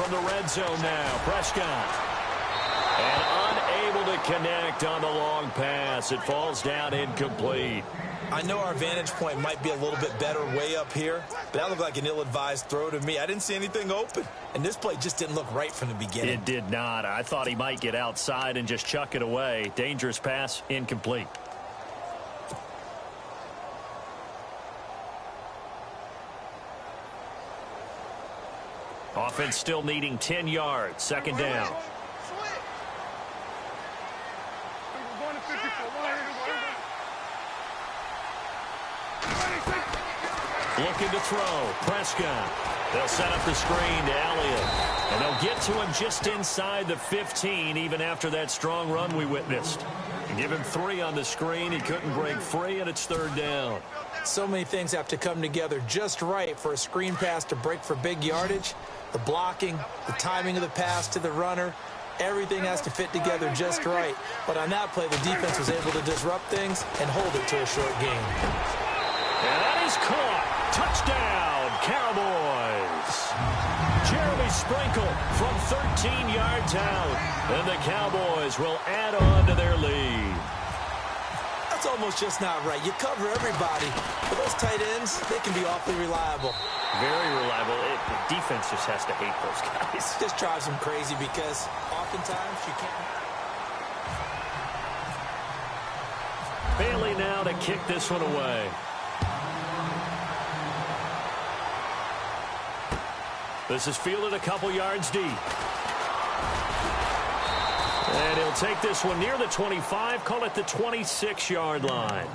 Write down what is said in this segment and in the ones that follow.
from the red zone now. Prescott. And unable to connect on the long pass. It falls down incomplete. I know our vantage point might be a little bit better way up here, but that looked like an ill-advised throw to me. I didn't see anything open, and this play just didn't look right from the beginning. It did not. I thought he might get outside and just chuck it away. Dangerous pass, incomplete. Offense still needing 10 yards. Second down. Looking to throw. Prescott. They'll set up the screen to Elliott. And they'll get to him just inside the 15, even after that strong run we witnessed. And give him 3 on the screen. He couldn't break free, and it's third down. So many things have to come together just right for a screen pass to break for big yardage. The blocking, the timing of the pass to the runner, everything has to fit together just right. But on that play, the defense was able to disrupt things and hold it to a short gain. And that is caught. Touchdown, Cowboys. Jeremy Sprinkle from 13 yards out. And the Cowboys will add on to their lead. That's almost just not right. You cover everybody. But those tight ends, they can be awfully reliable. Very reliable. The defense just has to hate those guys. Just drives them crazy because oftentimes you can't. Bailey now to kick this one away. This is fielded a couple yards deep. And he'll take this one near the 25, call it the 26-yard line.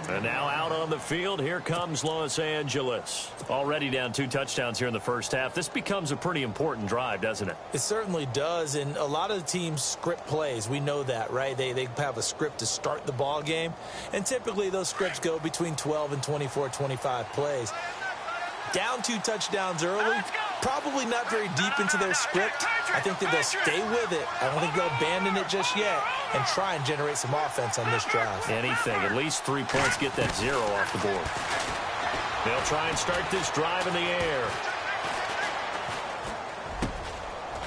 And now out on the field, here comes Los Angeles. Already down 2 touchdowns here in the first half. This becomes a pretty important drive, doesn't it? It certainly does, and a lot of the teams script plays. We know that, right? They have a script to start the ball game, and typically those scripts go between 12 and 24, 25 plays. Down 2 touchdowns early, probably not very deep into their script. I think that they'll stay with it. I don't think they'll abandon it just yet and try and generate some offense on this drive. Anything, at least 3 points, get that 0 off the board. They'll try and start this drive in the air.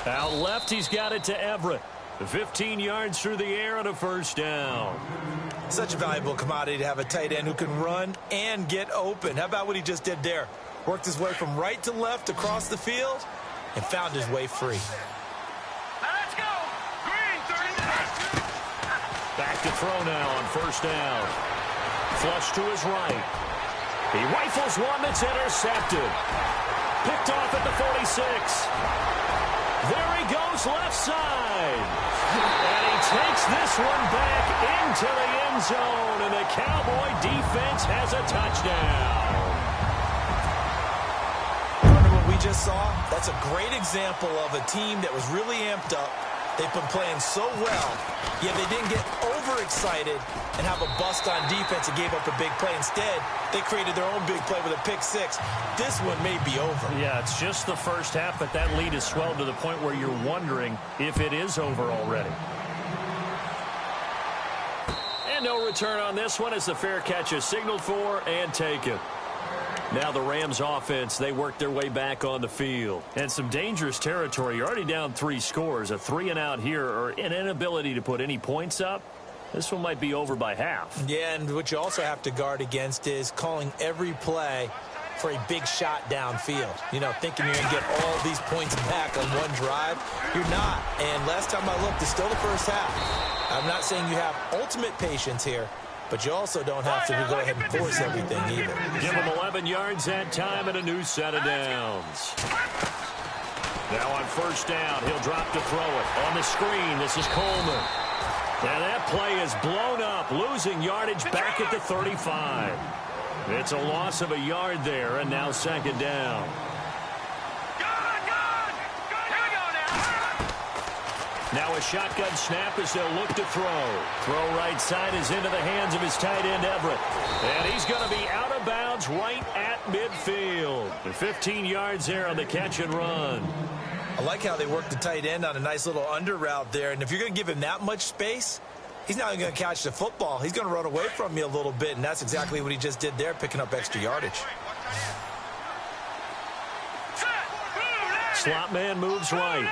Out left, he's got it to Everett. 15 yards through the air and a first down. Such a valuable commodity to have a tight end who can run and get open. How about what he just did there? Worked his way from right to left across the field and found his way free. Let's go. Green, 39. Back to throw now on first down. Flush to his right. He rifles one that's intercepted. Picked off at the 46. There he goes left side. And he takes this one back into the end zone. And the Cowboy defense has a touchdown. Just saw, that's a great example of a team that was really amped up. They've been playing so well, yet they didn't get overexcited and have a bust on defense and gave up a big play. Instead, they created their own big play with a pick 6. This one may be over. Yeah, it's just the first half, but that lead has swelled to the point where you're wondering if it is over already. And no return on this one as the fair catch is signaled for and taken. Now the Rams offense, they work their way back on the field. And some dangerous territory. You're already down 3 scores. A 3-and-out here or an inability to put any points up. This one might be over by half. Yeah, and what you also have to guard against is calling every play for a big shot downfield. You know, thinking you're going to get all these points back on one drive. You're not. And last time I looked, it's still the first half. I'm not saying you have ultimate patience here, but you also don't have to go ahead and force everything either. Give him 11 yards that time and a new set of downs. Now on first down, he'll drop to throw it. On the screen, this is Coleman. And that play is blown up, losing yardage back at the 35. It's a loss of a yard there, and now second down. Now a shotgun snap as they'll look to throw. Throw right side is into the hands of his tight end, Everett. And he's going to be out of bounds right at midfield. The 15 yards there on the catch and run. I like how they work the tight end on a nice little under route there. And if you're going to give him that much space, he's not even going to catch the football. He's going to run away from me a little bit, and that's exactly what he just did there, picking up extra yardage. Slot man moves right.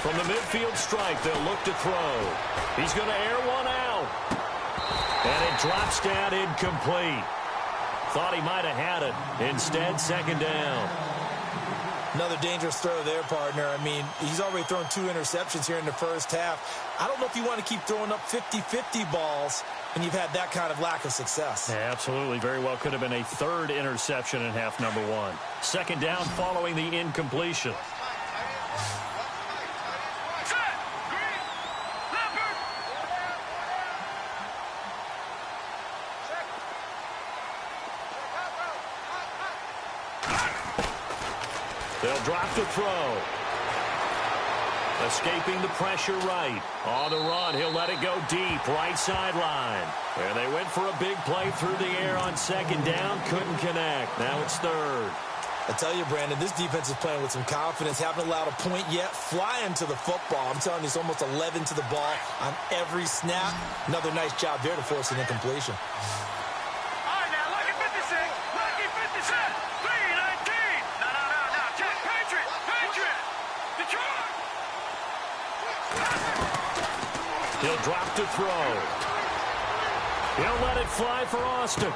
From the midfield stripe, they'll look to throw. He's going to air one out. And it drops down incomplete. Thought he might have had it. Instead, second down. Another dangerous throw there, partner. I mean, he's already thrown 2 interceptions here in the first half. I don't know if you want to keep throwing up 50-50 balls when you've had that kind of lack of success. Yeah, absolutely. Very well could have been a 3rd interception in half number 1. Second down following the incompletion. They'll drop to throw. Escaping the pressure right. On the run, he'll let it go deep, right sideline. And they went for a big play through the air on second down. Couldn't connect. Now it's 3rd. I tell you, Brandon, this defense is playing with some confidence. Haven't allowed a point yet. Flying to the football. I'm telling you, it's almost 11 to the ball on every snap. Another nice job there to force an incompletion. He'll drop to throw. He'll let it fly for Austin.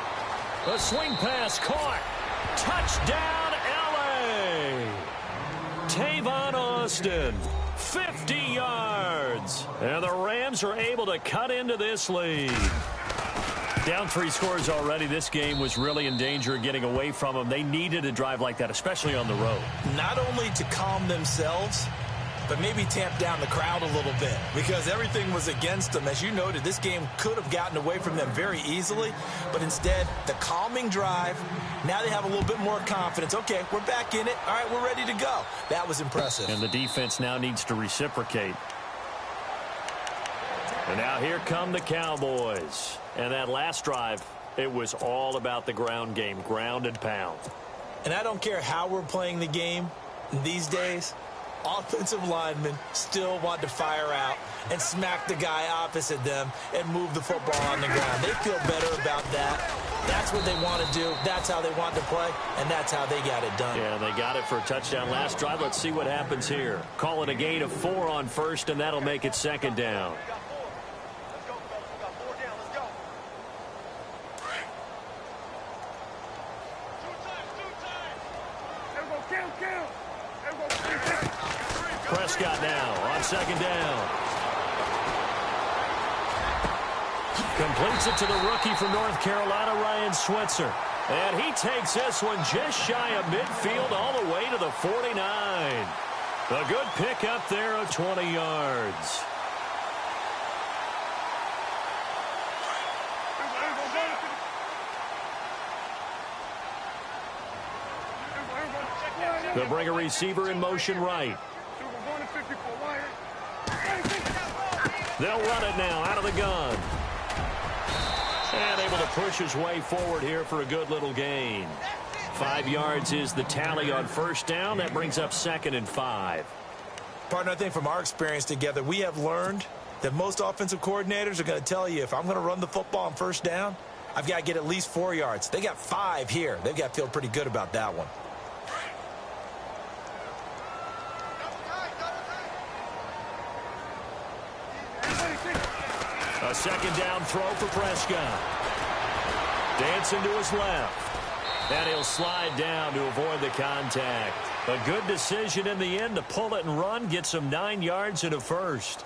A swing pass caught. Touchdown, L.A. Tavon Austin, 50 yards. And the Rams are able to cut into this lead. Down 3 scores already. This game was really in danger of getting away from them. They needed a drive like that, especially on the road. Not only to calm themselves, but maybe tamp down the crowd a little bit because everything was against them. As you noted, this game could have gotten away from them very easily, but instead, the calming drive, now they have a little bit more confidence. Okay, we're back in it. All right, we're ready to go. That was impressive. And the defense now needs to reciprocate. And now here come the Cowboys. And that last drive, it was all about the ground game, ground and pound. And I don't care how we're playing the game these days, offensive linemen still want to fire out and smack the guy opposite them and move the football on the ground. They feel better about that. That's what they want to do. That's how they want to play, and that's how they got it done. Yeah, they got it for a touchdown last drive. Let's see what happens here. Call it a gain of 4 on first, and that'll make it second down. Prescott now on second down. Completes it to the rookie from North Carolina, Ryan Switzer. And he takes this one just shy of midfield all the way to the 49. A good pick up there of 20 yards. They'll bring a receiver in motion right. They'll run it now out of the gun. And able to push his way forward here for a good little gain. 5 yards is the tally on first down. That brings up 2nd and 5. Partner, I think from our experience together, we have learned that most offensive coordinators are going to tell you if I'm going to run the football on first down, I've got to get at least 4 yards. They got 5 here. They've got to feel pretty good about that one. A second down throw for Prescott. Dancing to his left. And he'll slide down to avoid the contact. A good decision in the end to pull it and run. Gets him 9 yards and a first.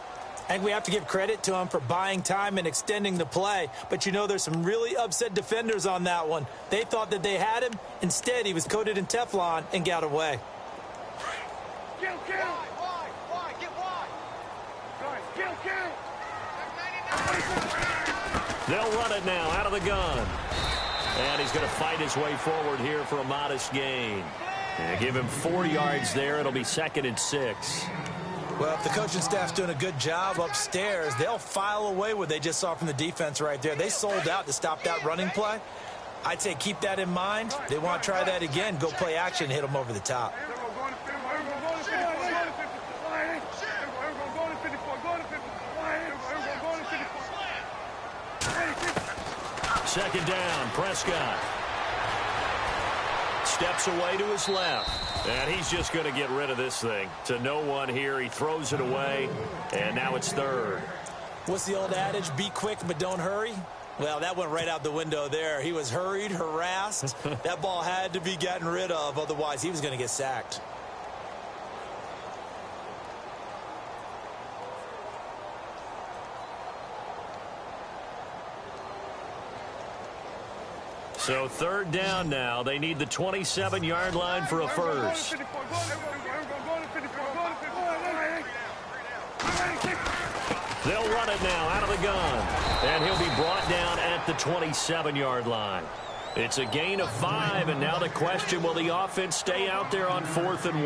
And we have to give credit to him for buying time and extending the play. But, you know, there's some really upset defenders on that one. They thought that they had him. Instead, he was coated in Teflon and got away. They'll run it now out of the gun. And he's going to fight his way forward here for a modest gain. And give him 4 yards there. It'll be 2nd and 6. Well, if the coaching staff's doing a good job upstairs, they'll file away what they just saw from the defense right there. They sold out to stop that running play. I'd say keep that in mind. They want to try that again. Go play action, hit them over the top. second down. Prescott steps away to his left. And he's just going to get rid of this thing. To no one here. He throws it away. And now it's third. What's the old adage? Be quick, but don't hurry. Well, that went right out the window there. He was hurried, harassed. That ball had to be gotten rid of. Otherwise, he was going to get sacked. So third down now. They need the 27-yard line for a first. They'll run it now out of the gun. And he'll be brought down at the 27-yard line. It's a gain of 5, and now the question, will the offense stay out there on 4th and 1?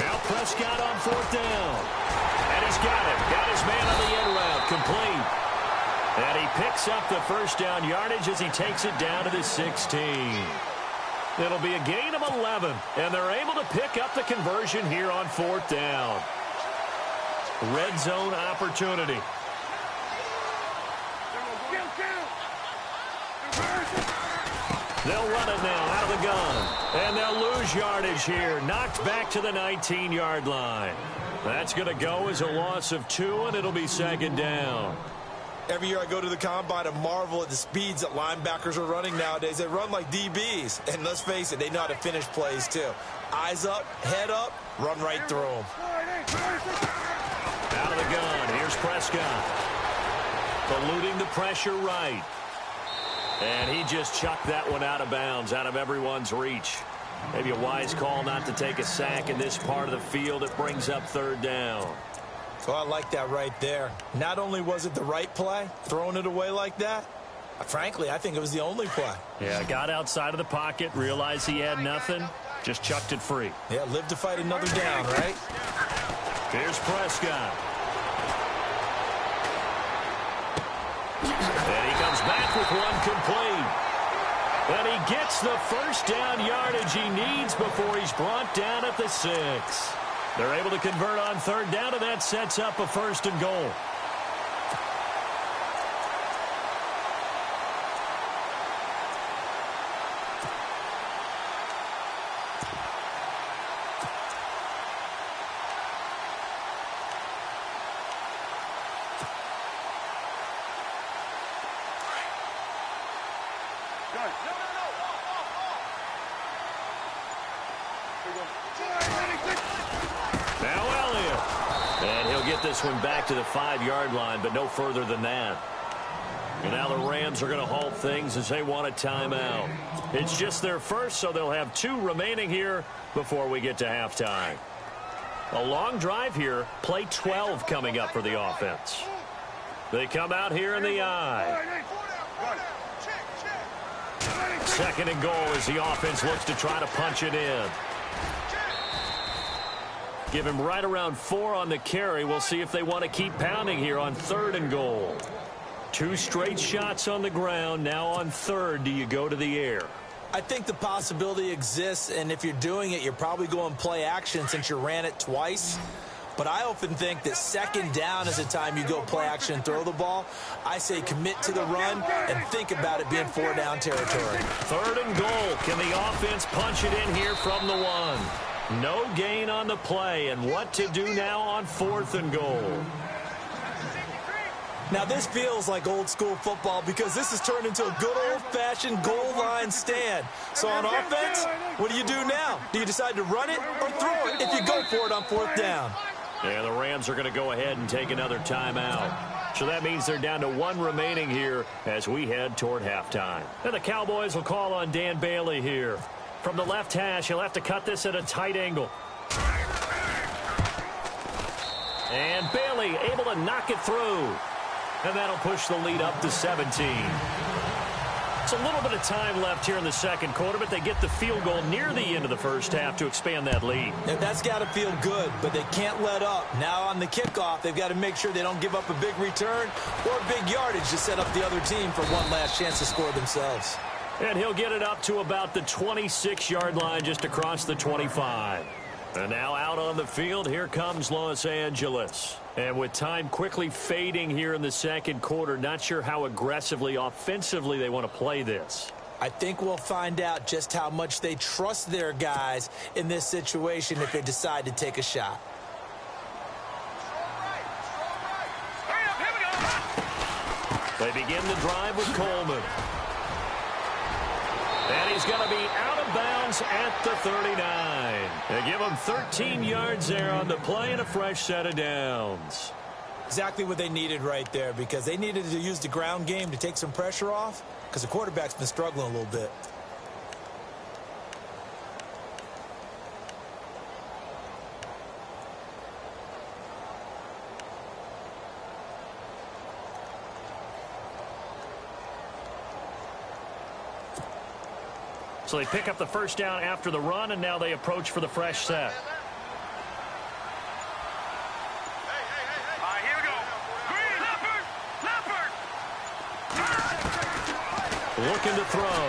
Now Prescott on 4th down. And he's got it. Got his man on the end route. Complete. And he picks up the first down yardage as he takes it down to the 16. It'll be a gain of 11, and they're able to pick up the conversion here on 4th down. Red zone opportunity. They'll run it now out of the gun. And they'll lose yardage here. Knocked back to the 19-yard line. That's going to go as a loss of 2, and it'll be second down. Every year I go to the combine and marvel at the speeds that linebackers are running nowadays. They run like DBs. And let's face it, they know how to finish plays too. Eyes up, head up, run right through them. Out of the gun, here's Prescott. Eluding the pressure right. And he just chucked that one out of bounds, out of everyone's reach. Maybe a wise call not to take a sack in this part of the field. It brings up third down. Oh, I like that right there. Not only was it the right play, throwing it away like that, frankly, I think it was the only play. Yeah, got outside of the pocket, realized he had nothing, just chucked it free. Yeah, live to fight another down, right? Here's Prescott. And he comes back with one complete. And he gets the first down yardage he needs before he's brought down at the 6. They're able to convert on third down, and that sets up a 1st and goal. This one back to the 5-yard line, but no further than that. And now the Rams are going to halt things as they want a timeout. It's just their first, so they'll have 2 remaining here before we get to halftime. A long drive here, play 12 coming up for the offense. They come out here in the I. 2nd and goal as the offense looks to try to punch it in. Give him right around 4 on the carry. We'll see if they want to keep pounding here on 3rd and goal. 2 straight shots on the ground. Now on 3rd, do you go to the air? I think the possibility exists, and if you're doing it, you're probably going play action since you ran it twice. But I often think that 2nd down is the time you go play action and throw the ball. I say commit to the run and think about it being 4-down territory. 3rd and goal. Can the offense punch it in here from the 1? No gain on the play, and what to do now on 4th and goal. Now this feels like old school football because this has turned into a good old-fashioned goal line stand. So on offense, what do you do now? Do you decide to run it or throw it if you go for it on 4th down? Yeah, the Rams are going to go ahead and take another timeout. So that means they're down to 1 remaining here as we head toward halftime. And the Cowboys will call on Dan Bailey here. From the left hash, he'll have to cut this at a tight angle. And Bailey able to knock it through. And that'll push the lead up to 17. It's a little bit of time left here in the 2nd quarter, but they get the field goal near the end of the 1st half to expand that lead. And that's got to feel good, but they can't let up. Now on the kickoff, they've got to make sure they don't give up a big return or big yardage to set up the other team for one last chance to score themselves. And he'll get it up to about the 26-yard line just across the 25. And now out on the field, here comes Los Angeles. And with time quickly fading here in the second quarter, not sure how aggressively, offensively they want to play this. I think we'll find out just how much they trust their guys in this situation if they decide to take a shot. They begin the drive with Coleman. And he's going to be out of bounds at the 39. They give him 13 yards there on the play and a fresh set of downs. Exactly what they needed right there, because they needed to use the ground game to take some pressure off, because the quarterback's been struggling a little bit. So they pick up the first down after the run, and now they approach for the fresh set. Here we go. Green, leopard. Looking to throw.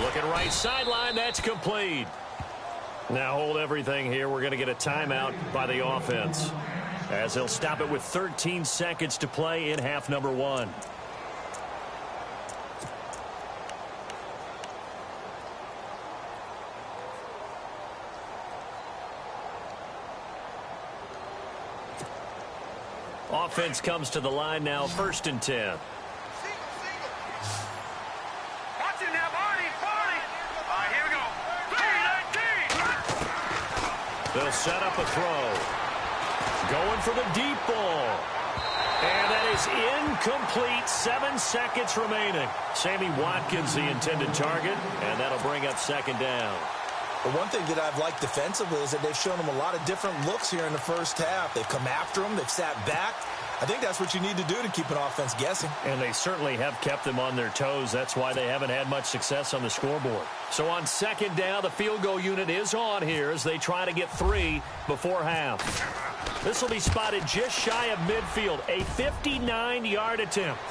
Looking right sideline. That's complete. Now hold everything here. We're going to get a timeout by the offense, as they'll stop it with 13 seconds to play in half number 1. Offense comes to the line now, 1st and 10. Watch it now, Barney. Here we go. 3-19. They'll set up a throw. Going for the deep ball. And that is incomplete. 7 seconds remaining. Sammy Watkins, the intended target, and that'll bring up 2nd down. But one thing that I've liked defensively is that they've shown them a lot of different looks here in the first half. They've come after them. They've sat back. I think that's what you need to do to keep an offense guessing. And they certainly have kept them on their toes. That's why they haven't had much success on the scoreboard. So on 2nd down, the field goal unit is on here as they try to get 3 before half. This will be spotted just shy of midfield. A 59-yard attempt.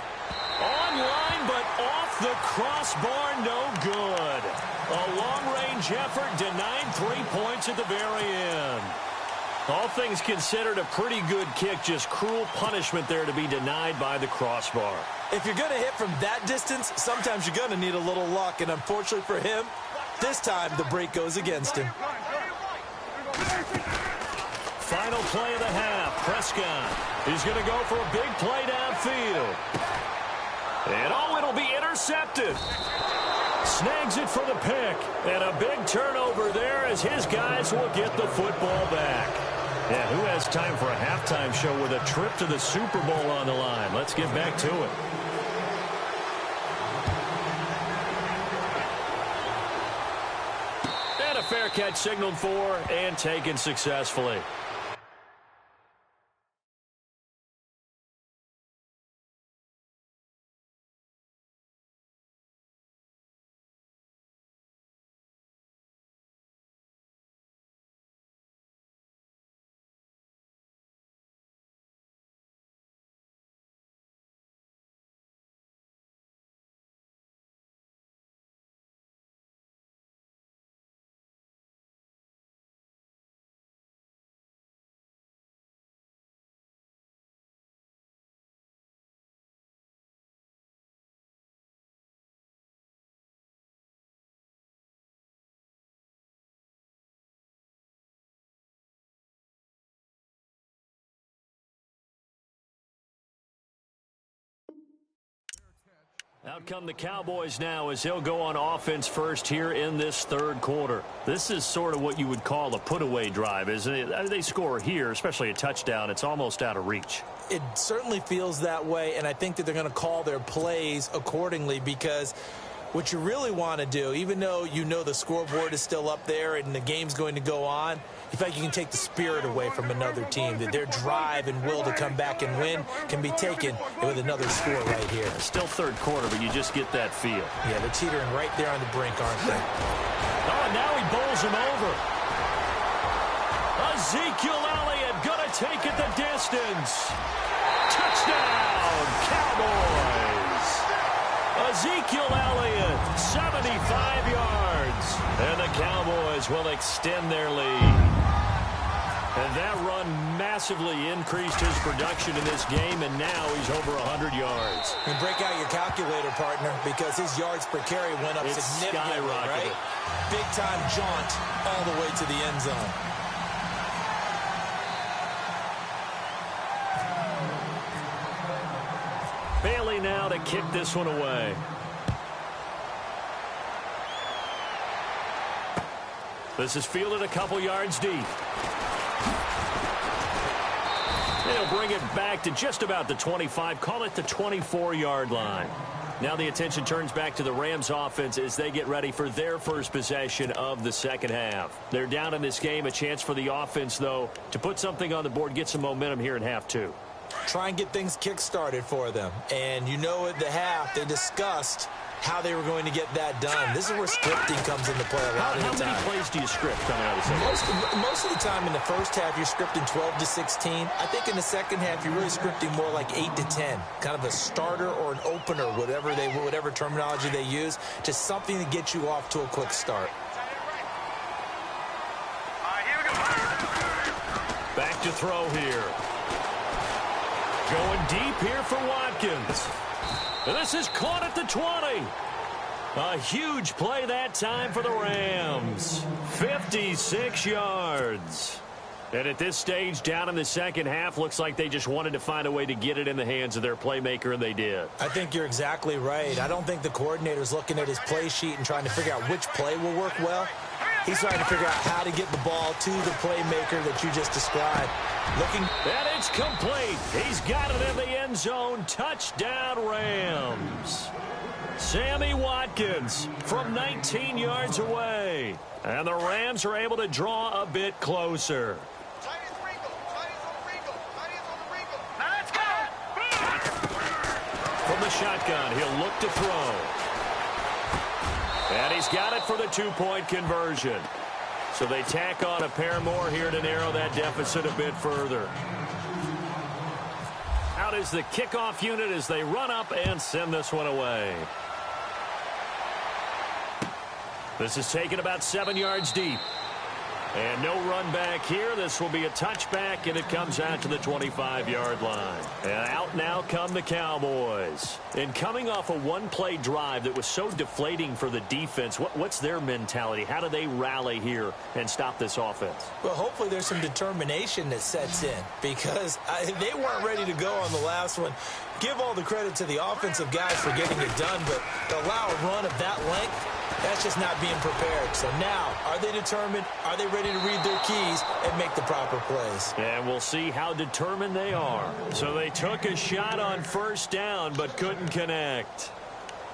Online, but off the crossbar, no good. A long-range effort denied 3 points at the very end. All things considered, a pretty good kick. Just cruel punishment there to be denied by the crossbar. If you're going to hit from that distance, sometimes you're going to need a little luck. And unfortunately for him, this time the break goes against him. Final play of the half. Prescott. He's going to go for a big play downfield. And it'll be intercepted. Snags it for the pick. And a big turnover there as his guys will get the football back. Yeah, who has time for a halftime show with a trip to the Super Bowl on the line? Let's get back to it. And a fair catch signaled for and taken successfully. Out come the Cowboys now as they'll go on offense first here in this 3rd quarter. This is sort of what you would call a put-away drive, isn't it? They score here, especially a touchdown. It's almost out of reach. It certainly feels that way, and I think that they're going to call their plays accordingly, because what you really want to do, even though you know the scoreboard is still up there and the game's going to go on, you feel like you can take the spirit away from another team, that their drive and will to come back and win can be taken with another score right here. Still 3rd quarter, but you just get that feel. Yeah, they're teetering right there on the brink, aren't they? Oh, and now he bowls him over. Ezekiel Elliott going to take it the distance. Touchdown, Cowboys. Ezekiel Elliott, 75 yards. And the Cowboys Cowboys will extend their lead. And that run massively increased his production in this game, and now he's over 100 yards. And break out your calculator, partner, because his yards per carry went up significantly, right? Big-time jaunt all the way to the end zone. Bailey now to kick this one away. This is fielded a couple yards deep. They'll bring it back to just about the 25, call it the 24-yard line. Now the attention turns back to the Rams offense as they get ready for their first possession of the second half. They're down in this game, a chance for the offense, though, to put something on the board, get some momentum here in half two. Try and get things kick-started for them. And you know at the half, they discussed how they were going to get that done. This is where scripting comes into play a lot of the time. How many plays do you script coming out of the second half? Most of the time in the first half, you're scripting 12 to 16. I think in the second half, you're really scripting more like 8 to 10. Kind of a starter or an opener, whatever terminology they use, just something to get you off to a quick start. Back to throw here. Going deep here for Watkins. And this is caught at the 20. A huge play that time for the Rams. 56 yards. And at this stage, down in the second half, looks like they just wanted to find a way to get it in the hands of their playmaker, and they did. I think you're exactly right. I don't think the coordinator's looking at his play sheet and trying to figure out which play will work well. He's trying to figure out how to get the ball to the playmaker that you just described. And it's complete. He's got it in the end zone. Touchdown, Rams. Sammy Watkins from 19 yards away. And the Rams are able to draw a bit closer. From the shotgun, he'll look to throw. And he's got it for the two-point conversion. So they tack on a pair more here to narrow that deficit a bit further. Out is the kickoff unit as they run up and send this one away. This is taken about 7 yards deep. And no run back here. This will be a touchback, and it comes out to the 25-yard line. And out now come the Cowboys. And coming off a one-play drive that was so deflating for the defense, what's their mentality? How do they rally here and stop this offense? Well, hopefully there's some determination that sets in, because they weren't ready to go on the last one. Give all the credit to the offensive guys for getting it done, but to allow a run of that length, that's just not being prepared. So now, are they determined? Are they ready to read their keys and make the proper plays? And we'll see how determined they are. So they took a shot on first down, but couldn't connect.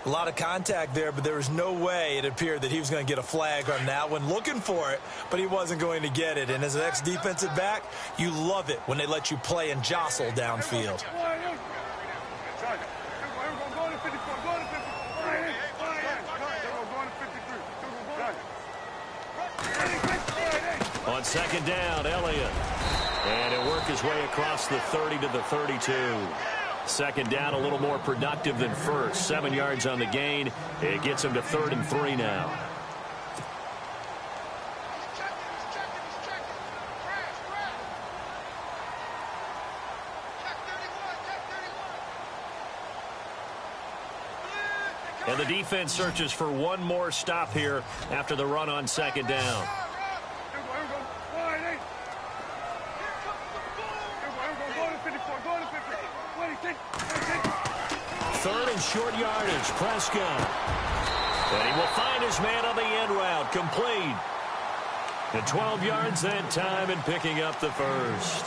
A lot of contact there, but there was no way it appeared that he was going to get a flag on that one. Looking for it, but he wasn't going to get it. And as an ex-defensive back, you love it when they let you play and jostle downfield. On second down, Elliott. And he'll work his way across the 30 to the 32. Second down, a little more productive than first. 7 yards on the gain. It gets him to 3rd and 3 now. And the defense searches for one more stop here after the run on second down. Third and short yardage, Prescott. And he will find his man on the end route, complete. And 12 yards that time and picking up the first.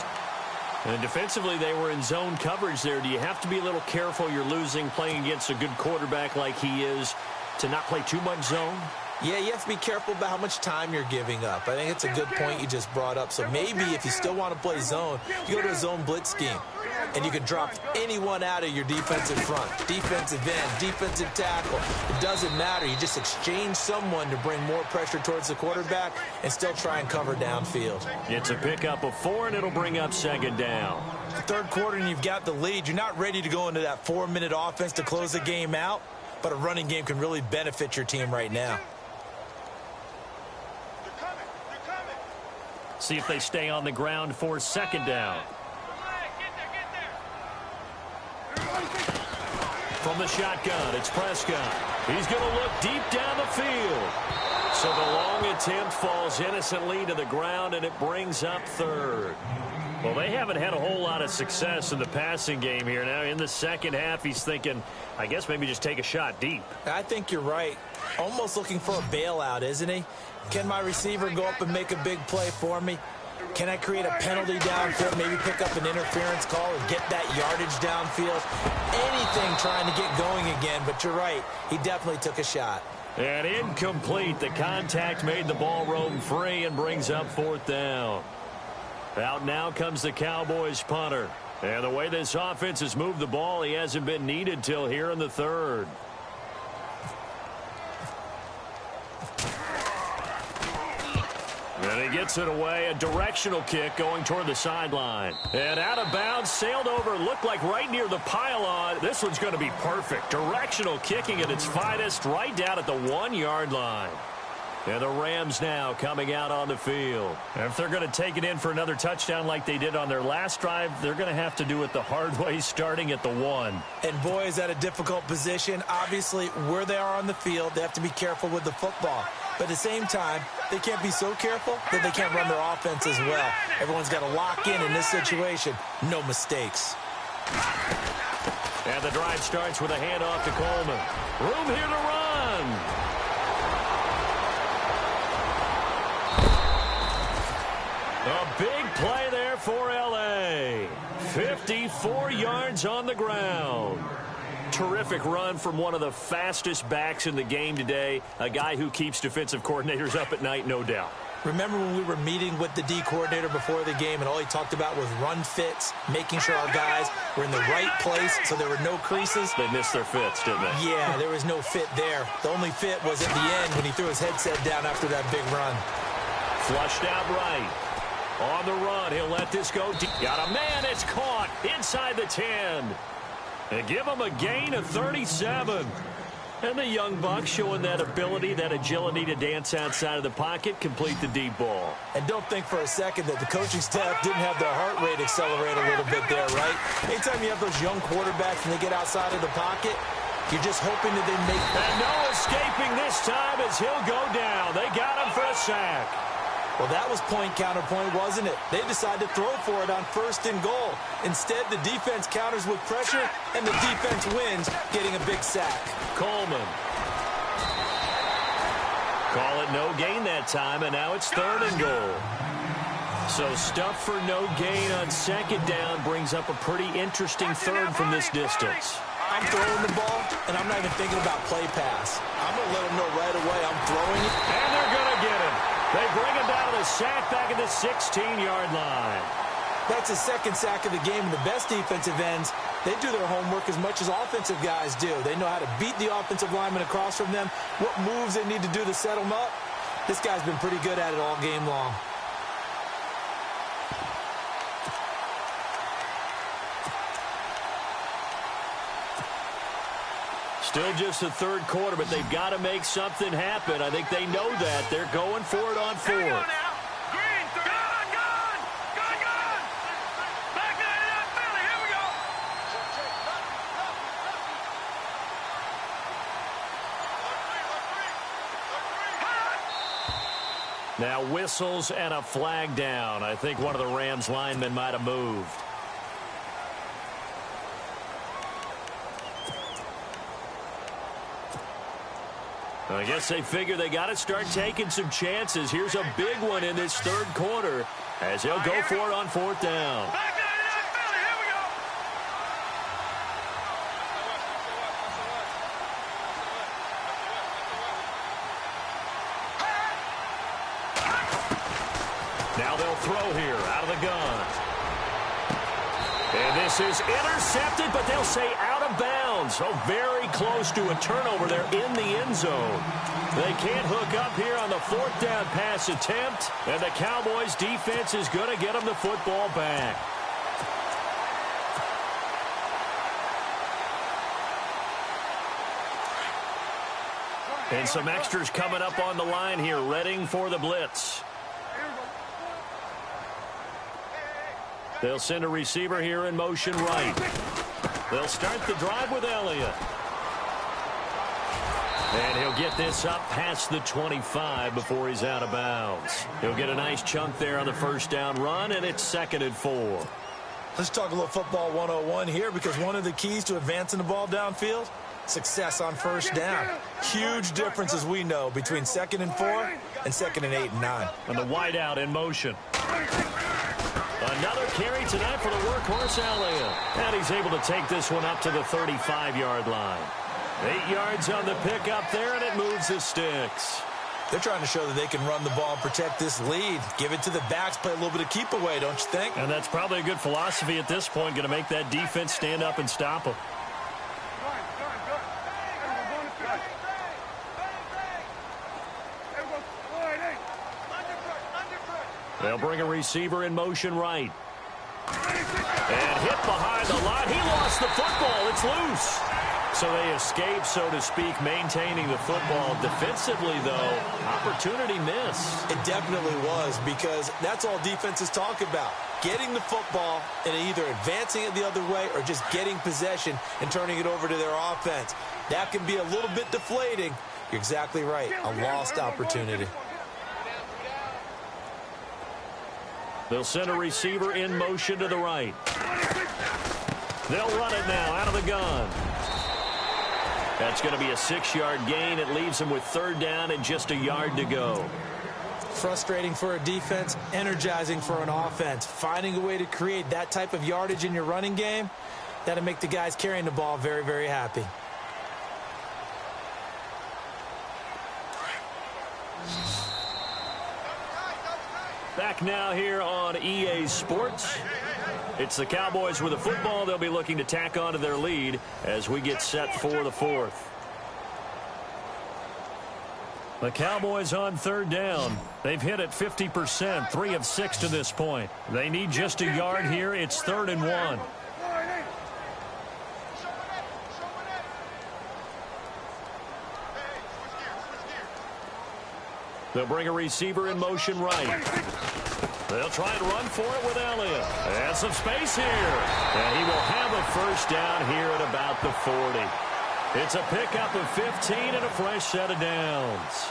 And defensively, they were in zone coverage there. Do you have to be a little careful? You're losing, playing against a good quarterback like he is, to not play too much zone? Yeah, you have to be careful about how much time you're giving up. I think it's a good point you just brought up. So maybe if you still want to play zone, you go to a zone blitz scheme. And you can drop anyone out of your defensive front. Defensive end, defensive tackle. It doesn't matter. You just exchange someone to bring more pressure towards the quarterback and still try and cover downfield. It's a pickup of 4, and it'll bring up second down. The third quarter, and you've got the lead. You're not ready to go into that 4-minute offense to close the game out, but a running game can really benefit your team right now. See if they stay on the ground for second down. From the shotgun, it's Prescott. He's going to look deep down the field. So the long attempt falls innocently to the ground, and it brings up third. Well, they haven't had a whole lot of success in the passing game here. Now, in the second half, he's thinking, I guess maybe just take a shot deep. I think you're right. Almost looking for a bailout, isn't he? Can my receiver go up and make a big play for me? Can I create a penalty downfield, maybe pick up an interference call or get that yardage downfield? Anything trying to get going again, but you're right. He definitely took a shot. And incomplete. The contact made the ball roam free and brings up fourth down. Out now comes the Cowboys punter. And the way this offense has moved the ball, he hasn't been needed till here in the third. And he gets it away. A directional kick going toward the sideline. And out of bounds, sailed over, looked like right near the pylon. This one's going to be perfect. Directional kicking at its finest, right down at the 1-yard line. And the Rams now coming out on the field. And if they're going to take it in for another touchdown like they did on their last drive, they're going to have to do it the hard way, starting at the 1. And boy, is that a difficult position. Obviously, where they are on the field, they have to be careful with the football. But at the same time, they can't be so careful that they can't run their offense as well. Everyone's got to lock in this situation. No mistakes. And the drive starts with a handoff to Coleman. Room here to run. A big play there for L.A. 54 yards on the ground. Terrific run from one of the fastest backs in the game today. A guy who keeps defensive coordinators up at night, no doubt. Remember when we were meeting with the D coordinator before the game and all he talked about was run fits, making sure our guys were in the right place so there were no creases? They missed their fits, didn't they? Yeah, there was no fit there. The only fit was at the end when he threw his headset down after that big run. Flushed out right. On the run, he'll let this go deep. Got a man, it's caught inside the 10. And give him a gain of 37. And the young buck showing that ability, that agility to dance outside of the pocket, complete the deep ball. And don't think for a second that the coaching staff didn't have their heart rate accelerate a little bit there, right? Anytime you have those young quarterbacks and they get outside of the pocket, you're just hoping that they make... And no escaping this time as he'll go down. They got him for a sack. Well, that was point-counterpoint, wasn't it? They decided to throw for it on 1st and goal. Instead, the defense counters with pressure, and the defense wins, getting a big sack. Coleman. Call it no gain that time, and now it's 3rd and goal. So stuff for no gain on 2nd down brings up a pretty interesting third from this distance. I'm throwing the ball, and I'm not even thinking about play pass. I'm going to let them know right away I'm throwing it. And they're going to get him. They bring him down to sack back at the 16-yard line. That's the 2nd sack of the game. And the best defensive ends, they do their homework as much as offensive guys do. They know how to beat the offensive lineman across from them, what moves they need to do to set them up. This guy's been pretty good at it all game long. Still just the 3rd quarter, but they've got to make something happen. I think they know that. They're going for it on 4th. Green, gone! Back there in that Philly, here we go! Now whistles and a flag down. I think one of the Rams linemen might have moved. I guess they figure they got to start taking some chances. Here's a big one in this 3rd quarter as he'll go for it on 4th down. Back there in that Philly, here we go! Now they'll throw here out of the gun. And this is intercepted, but they'll say out of bounds. So very close to a turnover there in the end zone. They can't hook up here on the 4th down pass attempt. And the Cowboys defense is going to get them the football back. And some extras coming up on the line here, readying for the blitz. They'll send a receiver here in motion right. They'll start the drive with Elliott. And he'll get this up past the 25 before he's out of bounds. He'll get a nice chunk there on the first down run, and it's 2nd and 4. Let's talk a little football 101 here, because one of the keys to advancing the ball downfield, success on first down. Huge difference, as we know, between 2nd and 4 and 2nd and 8 and 9. And the wide out in motion. Another carry tonight for the workhorse Elliott. And he's able to take this one up to the 35-yard line. 8 yards on the pickup there, and it moves the sticks. They're trying to show that they can run the ball and protect this lead. Give it to the backs, play a little bit of keep away, don't you think? And that's probably a good philosophy at this point, going to make that defense stand up and stop them. They'll bring a receiver in motion right. And hit behind the line. He lost the football. It's loose. So they escape, so to speak, maintaining the football. Defensively, though, opportunity miss. It definitely was, because that's all defenses talk about. Getting the football and either advancing it the other way or just getting possession and turning it over to their offense. That can be a little bit deflating. You're exactly right. A lost opportunity. They'll send a receiver in motion to the right. They'll run it now out of the gun. That's going to be a 6-yard gain. It leaves them with 3rd down and just a yard to go. Frustrating for a defense, energizing for an offense. Finding a way to create that type of yardage in your running game, that'll make the guys carrying the ball very, very happy. Back now here on EA Sports. It's the Cowboys with the football. They'll be looking to tack on to their lead as we get set for the 4th. The Cowboys on 3rd down. They've hit it 50%, 3 of 6 to this point. They need just a yard here. It's 3rd and 1. They'll bring a receiver in motion right. They'll try and run for it with Elliott. And some space here. And he will have a first down here at about the 40. It's a pickup of 15 and a fresh set of downs.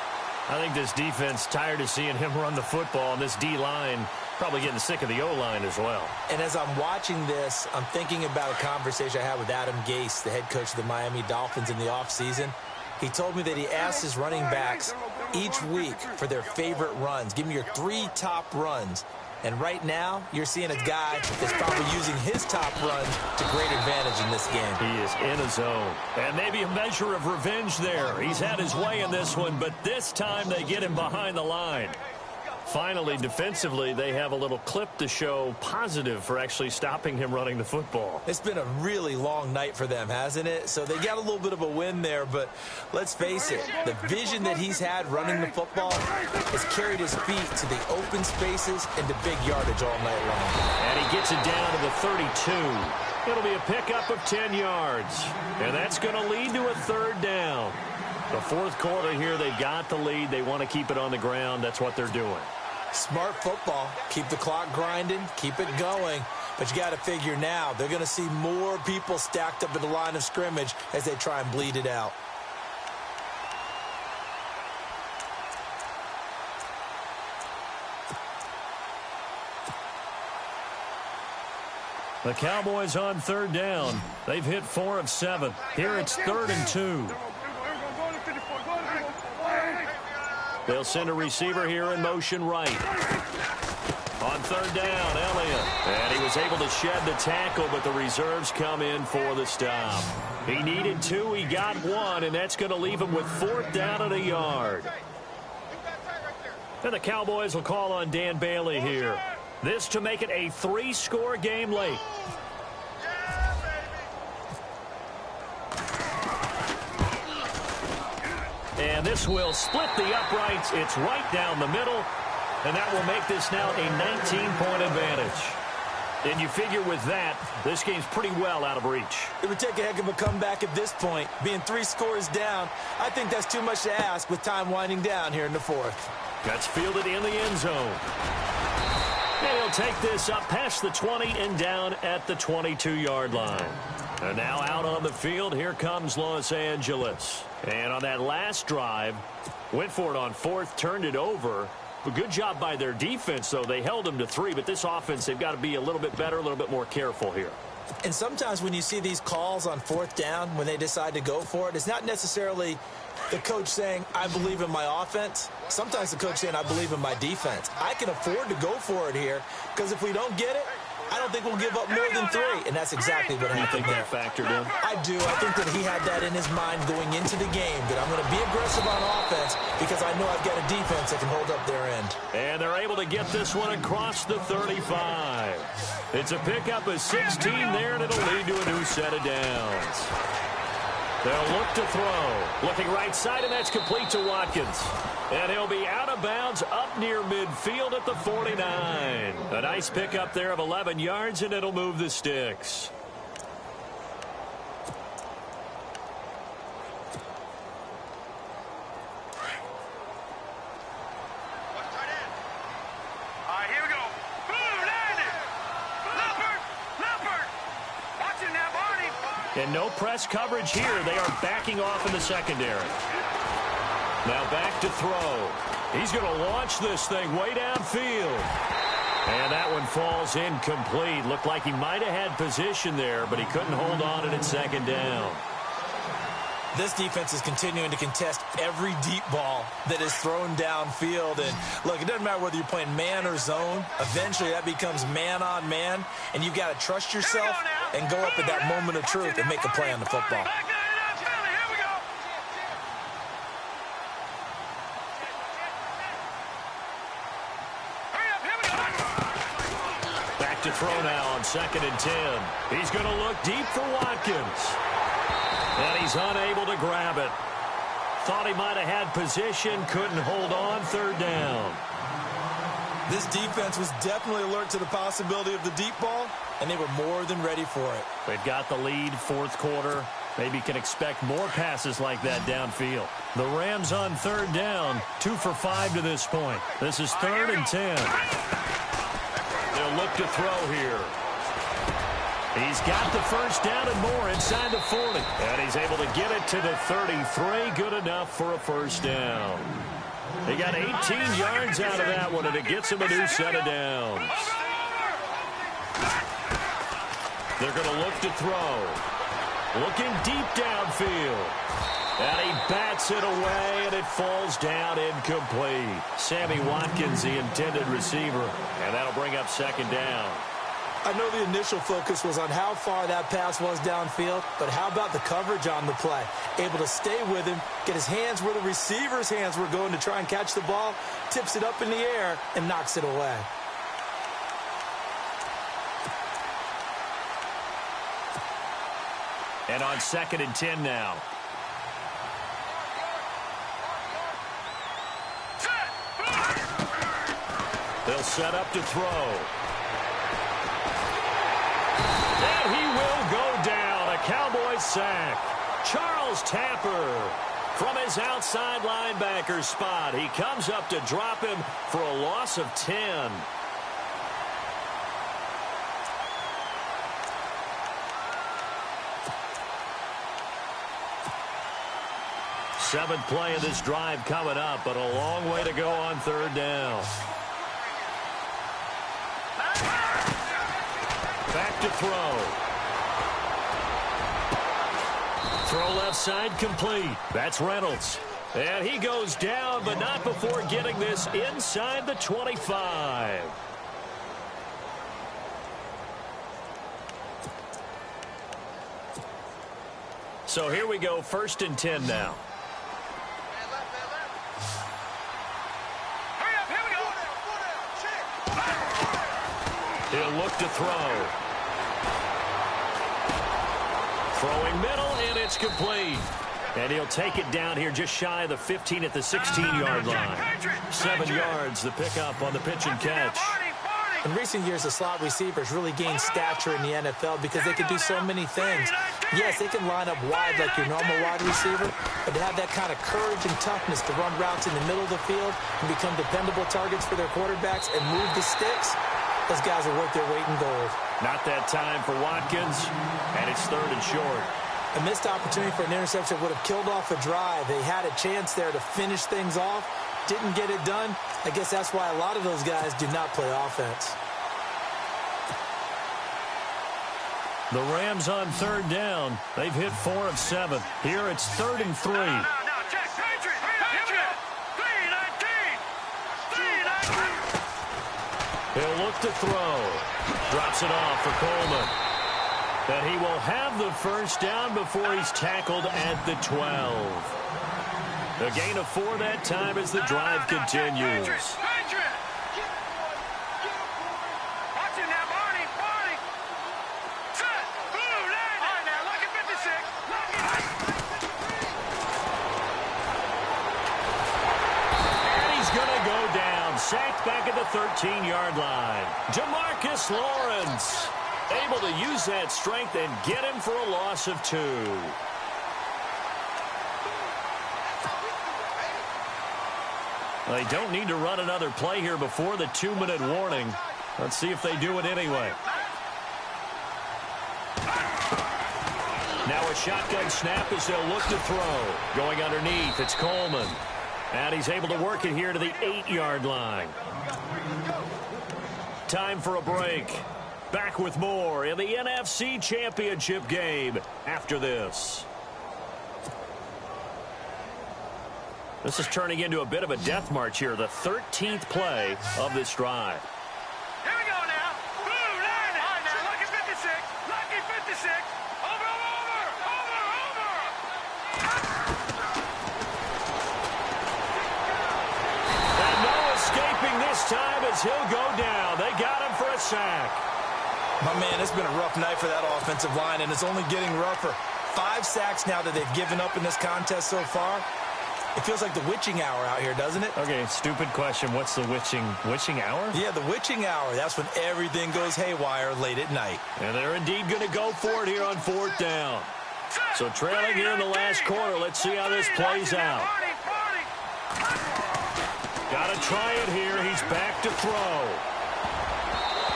I think this defense tired of seeing him run the football, and this D-line probably getting sick of the O-line as well. And as I'm watching this, I'm thinking about a conversation I had with Adam Gase, the head coach of the Miami Dolphins in the offseason. He told me that he asked his running backs each week for their favorite runs. Give me your 3 top runs. And right now, you're seeing a guy that's probably using his top runs to great advantage in this game. He is in a zone. And maybe a measure of revenge there. He's had his way in this one, but this time they get him behind the line. Finally, defensively, they have a little clip to show positive for actually stopping him running the football. It's been a really long night for them, hasn't it? So they got a little bit of a win there, but let's face it, the vision that he's had running the football has carried his feet to the open spaces and to big yardage all night long. And he gets it down to the 32. It'll be a pickup of 10 yards. And that's going to lead to a 3rd down. The 4th quarter here, they've got the lead. They want to keep it on the ground. That's what they're doing. Smart football. Keep the clock grinding. Keep it going. But you got to figure now, they're going to see more people stacked up at the line of scrimmage as they try and bleed it out. The Cowboys on 3rd down. They've hit 4 of 7. Here it's 3rd and 2. They'll send a receiver here in motion right. On 3rd down, Elliott. And he was able to shed the tackle, but the reserves come in for the stop. He needed 2, he got 1, and that's going to leave him with 4th down and a yard. And the Cowboys will call on Dan Bailey here. This to make it a 3-score game late. And this will split the uprights. It's right down the middle. And that will make this now a 19-point advantage. And you figure with that, this game's pretty well out of reach. It would take a heck of a comeback at this point. Being 3 scores down, I think that's too much to ask with time winding down here in the 4th. That's fielded in the end zone. And he'll take this up past the 20 and down at the 22-yard line. And now out on the field, here comes Los Angeles. And on that last drive, went for it on fourth, turned it over. A good job by their defense, though. They held them to 3, but this offense, they've got to be a little bit better, a little bit more careful here. And sometimes when you see these calls on fourth down, when they decide to go for it, it's not necessarily the coach saying, I believe in my offense. Sometimes the coach saying, I believe in my defense. I can afford to go for it here because if we don't get it, I don't think we'll give up more than 3. And that's exactly what happened there. You think that factored in? I do. I think that he had that in his mind going into the game, that I'm going to be aggressive on offense because I know I've got a defense that can hold up their end. And they're able to get this one across the 35. It's a pickup of 16 there, and it'll lead to a new set of downs. They'll look to throw. Looking right side, and that's complete to Watkins. And he'll be out of bounds up near midfield at the 49. A nice pickup there of 11 yards, and it'll move the sticks. And no press coverage here. They are backing off in the secondary. Now back to throw. He's going to launch this thing way downfield. And that one falls incomplete. Looked like he might have had position there, but he couldn't hold on at second down. This defense is continuing to contest every deep ball that is thrown downfield. And, look, it doesn't matter whether you're playing man or zone. Eventually, that becomes man on man, and you've got to trust yourself and go up at that moment of truth and make a play on the football. Back to throw now on 2nd and 10. He's going to look deep for Watkins. And he's unable to grab it. Thought he might have had position, couldn't hold on, 3rd down. This defense was definitely alert to the possibility of the deep ball, and they were more than ready for it. They've got the lead, 4th quarter. Maybe can expect more passes like that downfield. The Rams on 3rd down, 2 for 5 to this point. This is 3rd and 10. They'll look to throw here. He's got the 1st down and more inside the 40. And he's able to get it to the 33. Good enough for a 1st down. They got 18 yards out of that one, and it gets him a new set of downs. They're going to look to throw. Looking deep downfield. And he bats it away, and it falls down incomplete. Sammy Watkins, the intended receiver. And that'll bring up 2nd down. I know the initial focus was on how far that pass was downfield, but how about the coverage on the play? Able to stay with him, get his hands where the receiver's hands were going to try and catch the ball, tips it up in the air, and knocks it away. And on 2nd and 10 now. They'll set up to throw. And he will go down. A Cowboys sack. Charles Tapper from his outside linebacker spot. He comes up to drop him for a loss of 10. Seventh play of this drive coming up, but a long way to go on 3rd down. Back to throw. Throw left side complete. That's Reynolds. And he goes down, but not before getting this inside the 25. So here we go, 1st and 10 now. He'll look to throw. Throwing middle, and it's complete. And he'll take it down here just shy of the 15 at the 16-yard line. 7 yards, the pickup on the pitch and catch. In recent years, the slot receivers really gained stature in the NFL because they can do so many things. Yes, they can line up wide like your normal wide receiver, but to have that kind of courage and toughness to run routes in the middle of the field and become dependable targets for their quarterbacks and move the sticks, Those guys are worth their weight in gold. Not that time for Watkins, and it's 3rd and short. A missed opportunity for an interception would have killed off a drive. They had a chance there to finish things off. Didn't get it done. I guess that's why a lot of those guys do not play offense. The Rams on 3rd down. They've hit 4 of 7. Here it's 3rd and 3. No, check. Patriot. 3-19. He'll look to throw. Drops it off for Coleman. And he will have the first down before he's tackled at the 12. A gain of 4 that time as the drive continues. Patriot. Watch it now, Barney. Set. Blue line. All right, now, lucky 56. And he's going to go down. Sacked back at the 13-yard line. Jamarcus Lawrence able to use that strength and get him for a loss of 2. They don't need to run another play here before the 2-minute warning. Let's see if they do it anyway. Now a shotgun snap as they'll look to throw. Going underneath, it's Coleman. And he's able to work it here to the 8-yard line. Time for a break. Back with more in the NFC Championship game after this. This is turning into a bit of a death march here, the 13th play of this drive. Here we go now. Blue line. All right, now, lucky 56. Lucky 56. Over. And no escaping this time as he'll go down. They got him for a sack. My man, it's been a rough night for that offensive line, and it's only getting rougher. 5 sacks now that they've given up in this contest so far. It feels like the witching hour out here, doesn't it? Okay, stupid question. What's the witching hour? Yeah, the witching hour. That's when everything goes haywire late at night. And they're indeed going to go for it here on 4th down. So trailing here in the last quarter. Let's see how this plays out. Got to try it here. He's back to throw.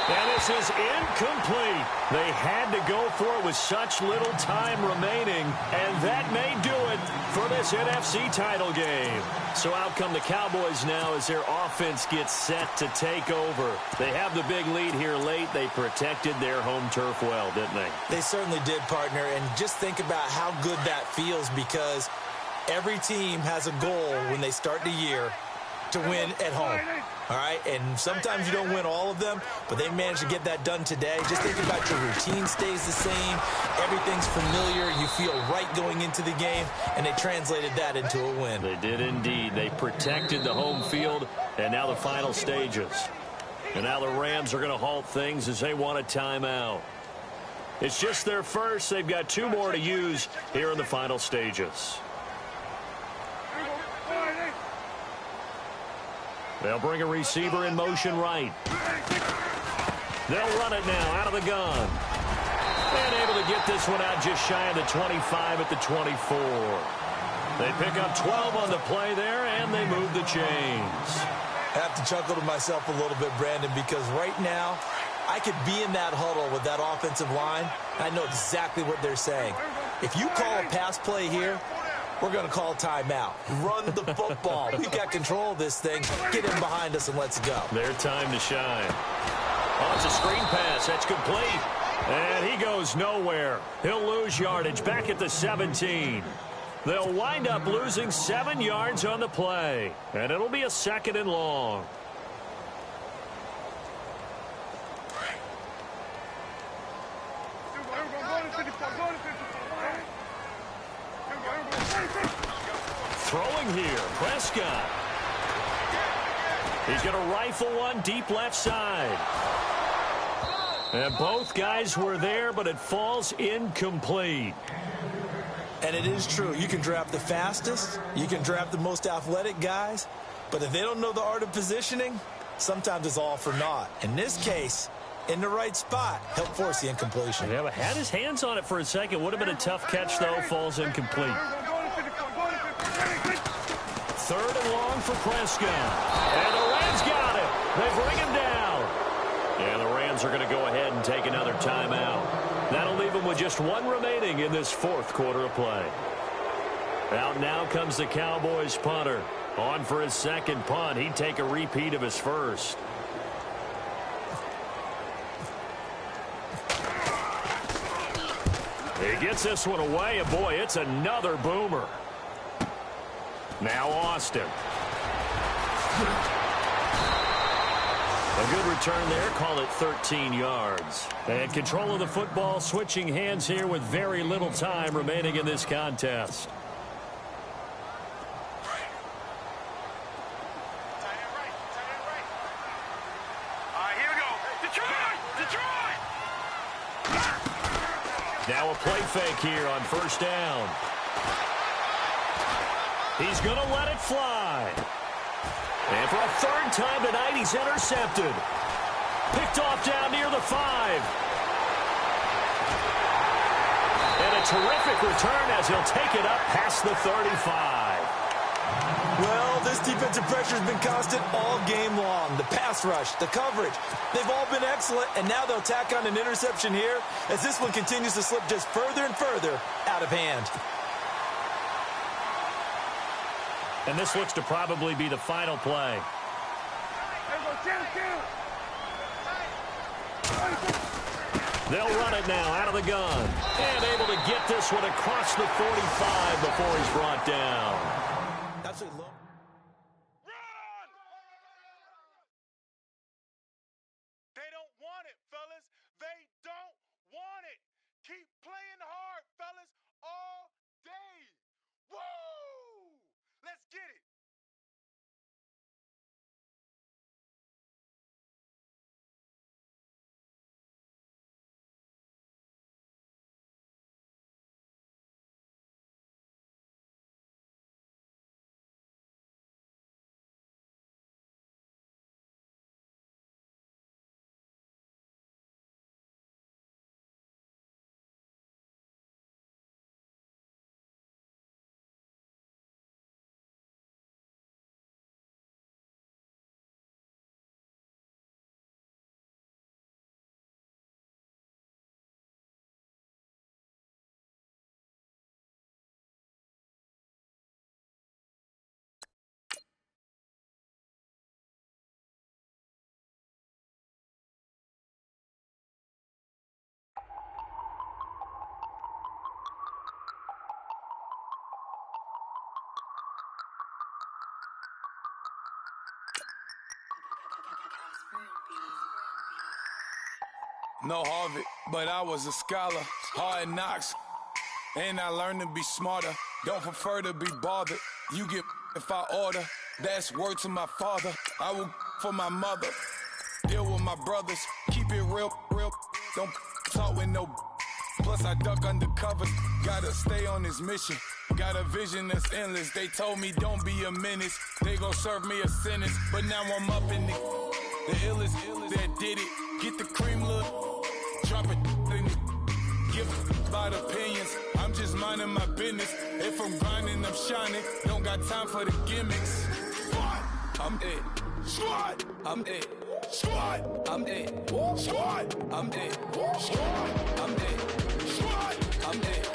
And this is incomplete. They had to go for it with such little time remaining, and that may do it for this NFC title game. So out come the Cowboys now as their offense gets set to take over. They have the big lead here late. They protected their home turf well, didn't they? They certainly did, partner, and just think about how good that feels because every team has a goal when they start the year to win at home. All right, and sometimes you don't win all of them, but they managed to get that done today. Just think about your routine stays the same. Everything's familiar. You feel right going into the game, and they translated that into a win. They did indeed. They protected the home field, and now the final stages. And now the Rams are going to halt things as they want a timeout. It's just their first. They've got 2 more to use here in the final stages. They'll bring a receiver in motion right. They'll run it now out of the gun. And able to get this one out just shy of the 25 at the 24. They pick up 12 on the play there, and they move the chains. I have to chuckle to myself a little bit, Brandon, because right now I could be in that huddle with that offensive line. I know exactly what they're saying. If you call a pass play here, we're going to call timeout. Run the football. We've got control of this thing. Get in behind us and let's go. Their time to shine. Oh, it's a screen pass. That's complete. And he goes nowhere. He'll lose yardage back at the 17. They'll wind up losing 7 yards on the play. And it'll be a 2nd and long. Throwing here, Prescott. He's going to rifle one deep left side. And both guys were there, but it falls incomplete. And it is true. You can draft the fastest. You can draft the most athletic guys. But if they don't know the art of positioning, sometimes it's all for naught. In this case, in the right spot, help force the incompletion. Yeah, but had his hands on it for a second. Would have been a tough catch, though. Falls incomplete. 3rd and long for Prescott. And the Reds got it. They bring him down. And the Rams are going to go ahead and take another timeout. That'll leave them with just one remaining in this fourth quarter of play. Out now comes the Cowboys punter. On for his second punt. He'd take a repeat of his first. He gets this one away, and boy, it's another boomer. Now Austin. A good return there, call it 13 yards. And control of the football, switching hands here with very little time remaining in this contest. Here we go. Detroit! Detroit! Now a play fake here on first down. He's going to let it fly. And for a third time tonight, he's intercepted. Picked off down near the 5. And a terrific return as he'll take it up past the 35. Well, this defensive pressure has been constant all game long. The pass rush, the coverage, they've all been excellent, and now they'll tack on an interception here as this one continues to slip just further and further out of hand. And this looks to probably be the final play. They'll run it now out of the gun. And able to get this one across the 45 before he's brought down. Absolutely low. Run! They don't want it, fellas. They don't want it. Keep playing hard, fellas, all day. Woo! Let's get it. No Harvard, but I was a scholar. Hard knocks, and I learned to be smarter. Don't prefer to be bothered. You get if I order. That's word to my father. I will for my mother. Deal with my brothers. Keep it real, real. Don't talk with no. Plus I duck undercover. Gotta stay on this mission. Got a vision that's endless. They told me don't be a menace. They gon' serve me a sentence. But now I'm up in the illest that did it. Get the cream look. Drop it in the give about opinions. I'm just minding my business. If I'm grinding, I'm shining. Don't got time for the gimmicks. Squad, I'm dead. Squad, I'm dead. Squad, I'm dead. Squad, I'm dead. Squad, I'm dead. Squad, I'm dead.